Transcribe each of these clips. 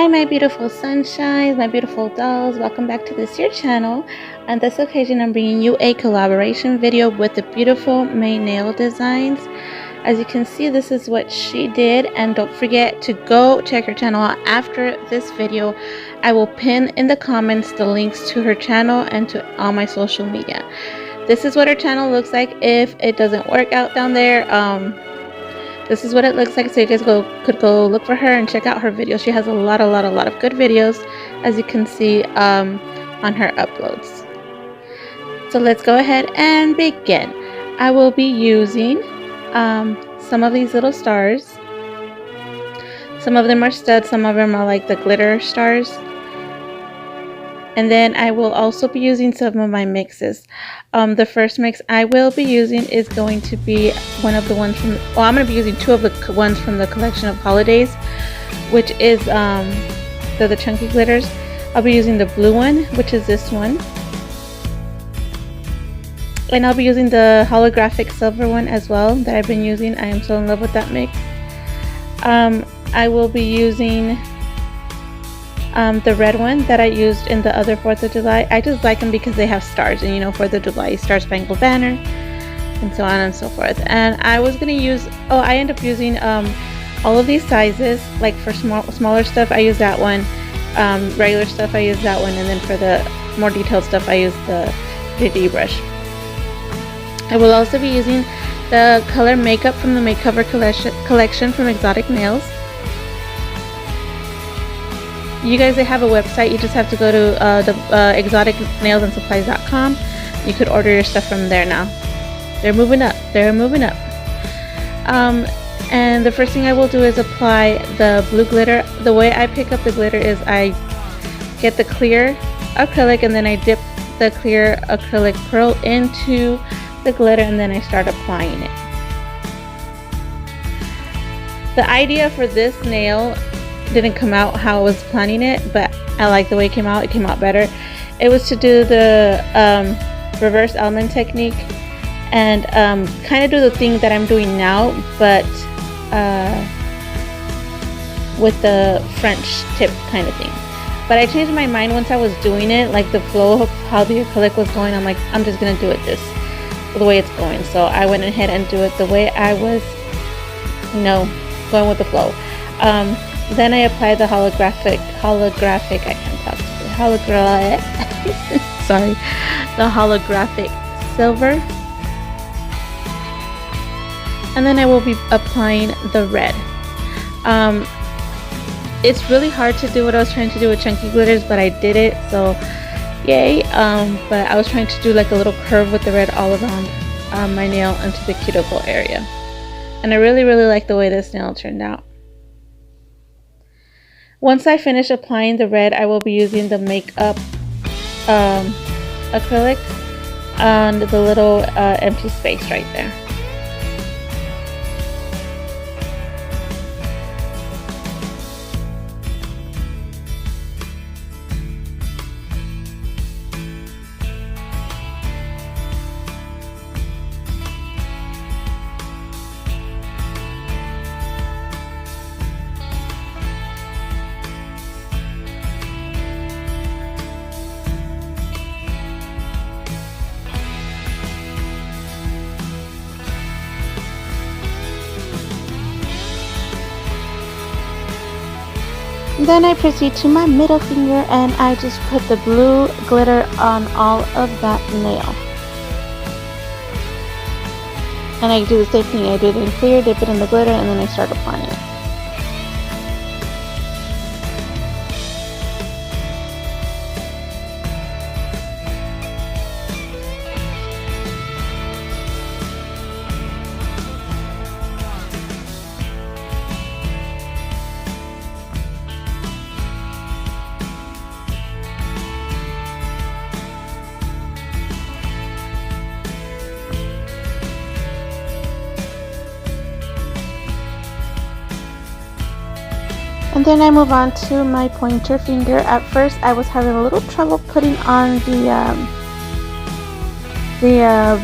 Hi my beautiful sunshines, my beautiful dolls, welcome back to this here channel. On this occasion I'm bringing you a collaboration video with the beautiful May nail designs. As you can see, this is what she did, and don't forget to go check her channel out after this video. I will pin in the comments the links to her channel and to all my social media. This is what her channel looks like if it doesn't work out down there. This is what it looks like, so you guys could go look for her and check out her videos. She has a lot of good videos, as you can see on her uploads. So let's go ahead and begin. I will be using some of these little stars. Some of them are studs, some of them are like the glitter stars. And then I will also be using some of my mixes. The first mix I will be using is going to be one of the ones from, well, I'm going to be using two of the ones from the collection of holidays, which is the chunky glitters. I'll be using the blue one, which is this one. And I'll be using the holographic silver one as well that I've been using. I am so in love with that mix. I will be using the red one that I used in the other 4th of July. I just like them because they have stars, and you know, 4th of July, Star Spangled Banner, and so on and so forth. And I was going to use, I end up using all of these sizes. Like for smaller stuff, I use that one. Regular stuff, I use that one. And then for the more detailed stuff, I use the 3D brush. I will also be using the color makeup from the Makeover collection from Exotic Nails. You guys, they have a website. You just have to go to exoticnailsandsupplies.com. You could order your stuff from there now. They're moving up. They're moving up. And the first thing I will do is apply the blue glitter. The way I pick up the glitter is I get the clear acrylic, and then I dip the clear acrylic pearl into the glitter, and then I start applying it. The idea for this nail didn't come out how I was planning it, but I like the way it came out. It came out better. It was to do the reverse almond technique and kind of do the thing that I'm doing now, but with the French tip kind of thing. But I changed my mind once I was doing it, like the flow of how the acrylic was going. I'm like, I'm just gonna do it the way it's going. So I went ahead and do it the way I was, going with the flow. Then I apply the holographic, I can't talk today, sorry, the holographic silver. And then I will be applying the red. It's really hard to do what I was trying to do with chunky glitters, but I did it, so yay. But I was trying to do like a little curve with the red all around my nail into the cuticle area. And I really like the way this nail turned out. Once I finish applying the red, I will be using the makeup acrylic on the little empty space right there. Then I proceed to my middle finger, and I just put the blue glitter on all of that nail. And I do the same thing. I do it in clear, dip it in the glitter, and then I start applying it. And then I move on to my pointer finger. At first I was having a little trouble putting on the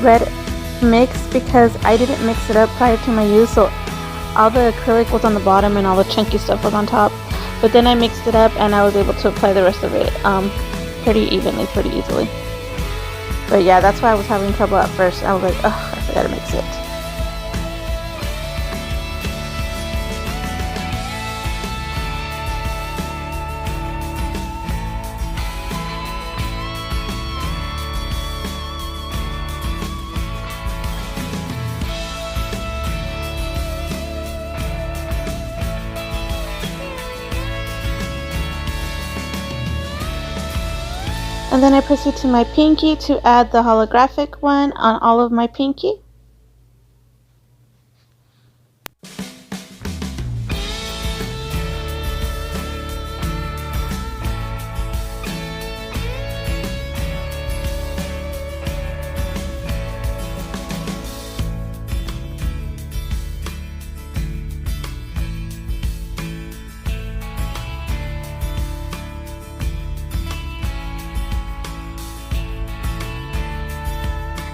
red mix because I didn't mix it up prior to my use, so all the acrylic was on the bottom and all the chunky stuff was on top. but then I mixed it up and I was able to apply the rest of it pretty evenly, pretty easily. But yeah, that's why I was having trouble at first. I was like, ugh, I forgot to mix it. And then I proceed to my pinky to add the holographic one on all of my pinky.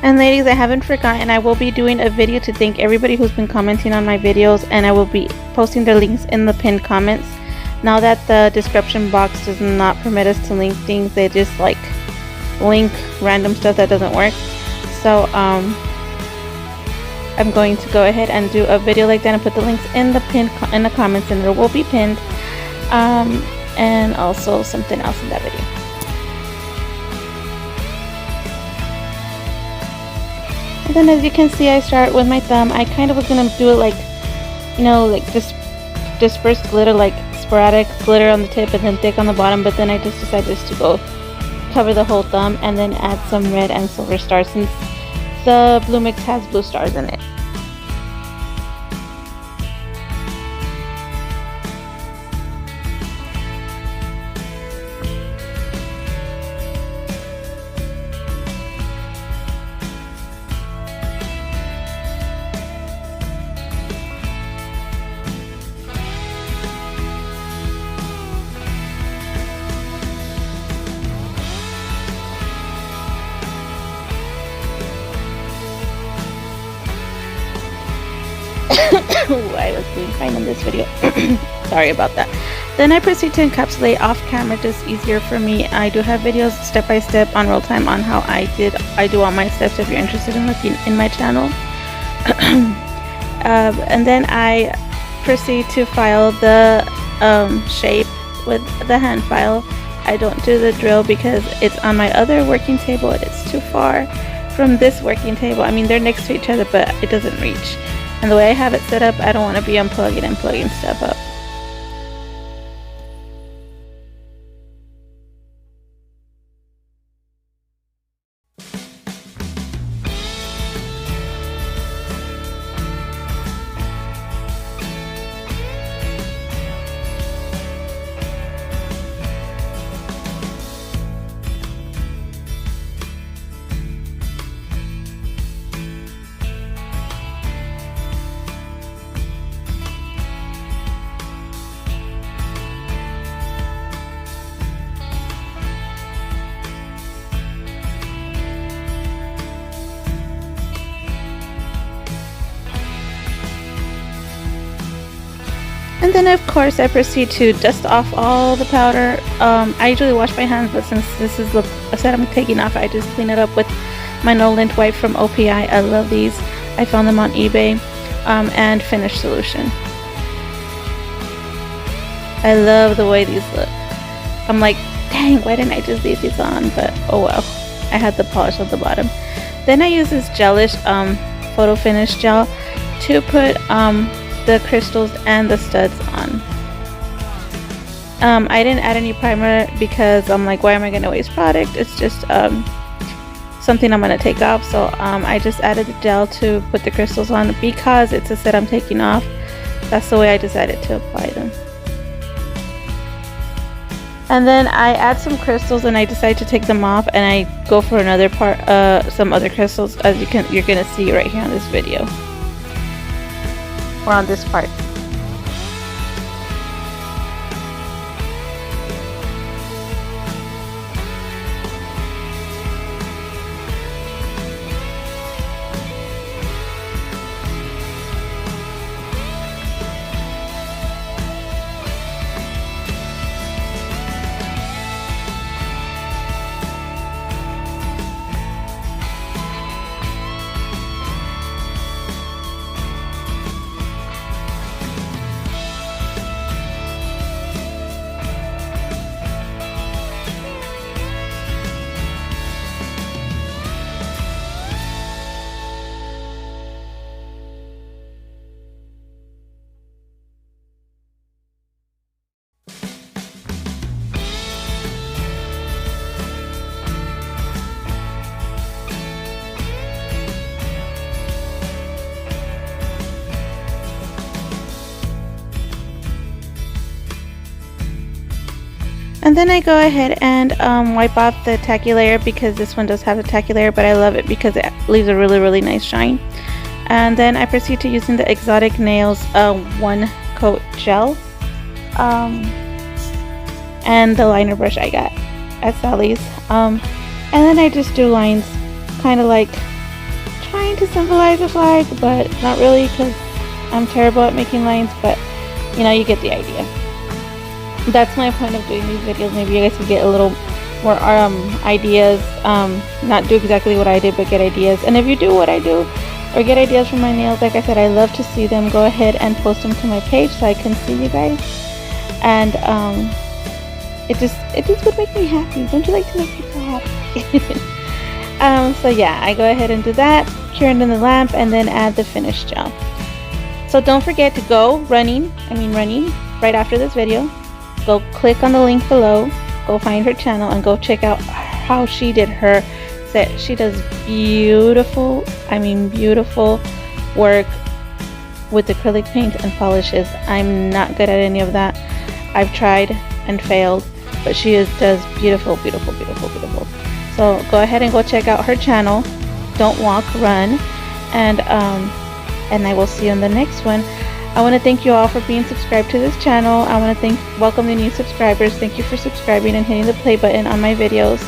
And ladies, I haven't forgotten, I will be doing a video to thank everybody who's been commenting on my videos, and I will be posting their links in the pinned comments. Now that the description box does not permit us to link things, they just like link random stuff that doesn't work. So I'm going to go ahead and do a video like that and put the links in the comments, and it will be pinned, and also something else in that video. And then as you can see, I start with my thumb. I kind of was going to do it like, you know, like dispersed glitter, like sporadic glitter on the tip and then thick on the bottom, but then I just decided just to go cover the whole thumb and then add some red and silver stars since the blue mix has blue stars in it. I was doing fine in this video. Sorry about that. Then I proceed to encapsulate off camera, just easier for me. I do have videos step by step on real time on how I do all my steps if you're interested in looking in my channel. And then I proceed to file the shape with the hand file. I don't do the drill because it's on my other working table and it's too far from this working table. I mean, they're next to each other, but it doesn't reach. And the way I have it set up, I don't want to be unplugging and plugging stuff up. And then of course I proceed to dust off all the powder. I usually wash my hands, but since this is the set I'm taking off, I just clean it up with my no lint wipe from OPI. I love these. I found them on eBay. And Finish Solution. I love the way these look. I'm like, dang, why didn't I just leave these on? But oh well, I had the polish at the bottom. Then I use this gelish photo finish gel to put the crystals and the studs on. I didn't add any primer because I'm like, why am I going to waste product? It's just something I'm going to take off. So I just added the gel to put the crystals on because it's a set I'm taking off. That's the way I decided to apply them. And then I add some crystals and I decide to take them off, and I go for another part, some other crystals, as you're gonna see right here on this video, or on this part. And then I go ahead and wipe off the tacky layer, because this one does have a tacky layer, but I love it because it leaves a really nice shine. And then I proceed to using the Exotic Nails one coat gel and the liner brush I got at Sally's. And then I just do lines, kind of like trying to symbolize a flag, but not really, because I'm terrible at making lines, but you know, you get the idea. That's my point of doing these videos. Maybe you guys could get a little more ideas, not do exactly what I did, but get ideas. And if you do what I do or get ideas from my nails, like I said, I love to see them. Go ahead and post them to my page so I can see you guys. And it just would make me happy. Don't you like to make people happy? So yeah, I go ahead and do that, cure it in the lamp, and then add the finish gel. So don't forget to go running right after this video. Go click on the link below, go find her channel, and go check out how she did her set. She does beautiful, beautiful work with acrylic paint and polishes. I'm not good at any of that. I've tried and failed, but she does beautiful. So go ahead and go check out her channel. Don't walk, run. And I will see you in the next one. I want to thank you all for being subscribed to this channel. I want to welcome the new subscribers. Thank you for subscribing and hitting the play button on my videos.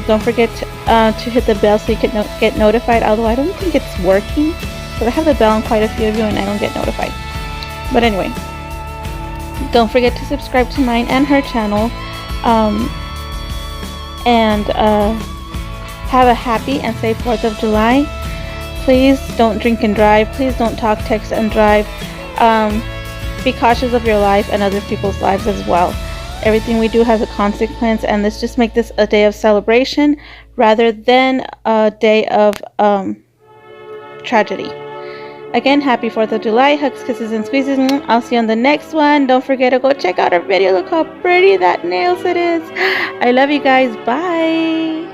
Don't forget to hit the bell so you can get notified, although I don't think it's working, because I have the bell on quite a few of you and I don't get notified. But anyway, don't forget to subscribe to mine and her channel. Have a happy and safe 4th of July. Please don't drink and drive. Please don't talk, text, and drive. Be cautious of your life and other people's lives as well. Everything we do has a consequence, and let's just make this a day of celebration rather than a day of tragedy. Again, happy 4th of July. Hugs, kisses, and squeezes. I'll see you on the next one. Don't forget to go check out our video. Look how pretty that nail set is. I love you guys. Bye.